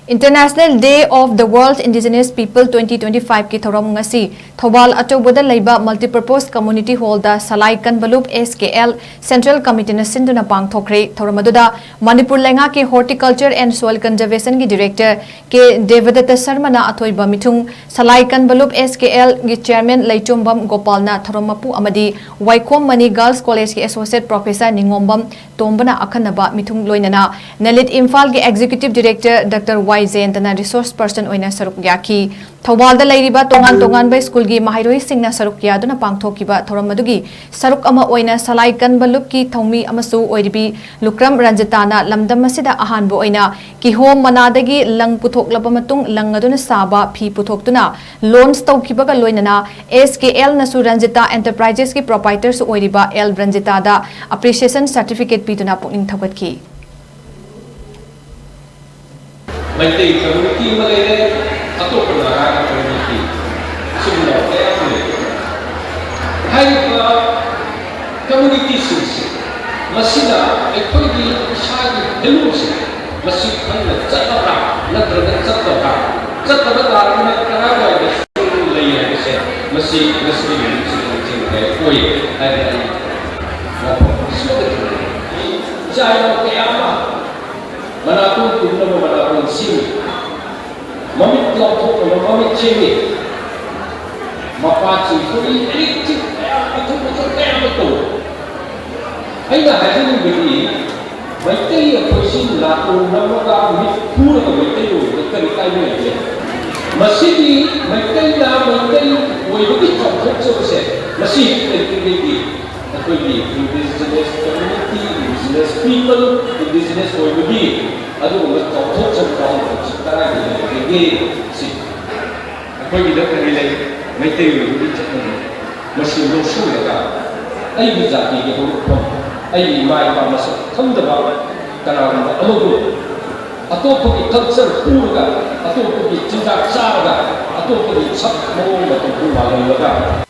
International Day of the World Indigenous People 2025 ki Thouram ngasi Thoubal ACHOUBA da LEIBA Multipurpose Community Hall da SALAAI KANBA SKL Central Committee na Sinduna Pangthokhre Thouram aduda Manipur lenga ke Horticulture and Soil Conservation ki Director ke Devadatta Sharma na athoiba mithung SALAAI KANBA SKL ki Chairman Leichumbam Gopal na Thouram mapu amadi Waikhom Mani Girls College ki Associate Professor Ningombam Tombana akhanaba mithung loinana Nalit Imphal ki Executive Director Dr. Zentana resource person oina saruk yaki Thoubal da leiriba tongan ba school gi mahairoi singna saruk ya duna pangthokiba thoram madugi saruk ama oina SALAAI KANBA ki thomi amasu oiribi lukram ranjitana lamdam masida ahan bo oina ki hom manadagi lang puthok matung lang aduna saba phi puthoktuna loans tawkiba ga loinana SKL nasu ranjita enterprises ki proprietors oiriba L ranjita da appreciation certificate pituna pukning thagat ki Maintain community malay atau penarang community semua kayak apa? Hai community sih masih dah ekor di usaha dulu sih masih mana cakap nak cakap mana kerana ada lain sih masih kayak koi ada semua itu jangan kayak apa manapun kita manapun sini, mamit laptop, mamit cewek, mapaci, kuri elektrik, betul. Ayah haji begini, mereka yang posisi laptop, nama manipur atau mereka kayu aja. Masih di mereka wajib contoh saja, masih penting Indigenous community, Indigenous people, Indigenous community. Aduh, contoh sekarang ini sih. Aku tidak kenal mereka yang masih losu mereka. Ayi jati yang berupam, ayi mai masuk tanda karena alu atau pergi culture pura, atau pergi cinta cara, atau pergi sak mau atau pura lain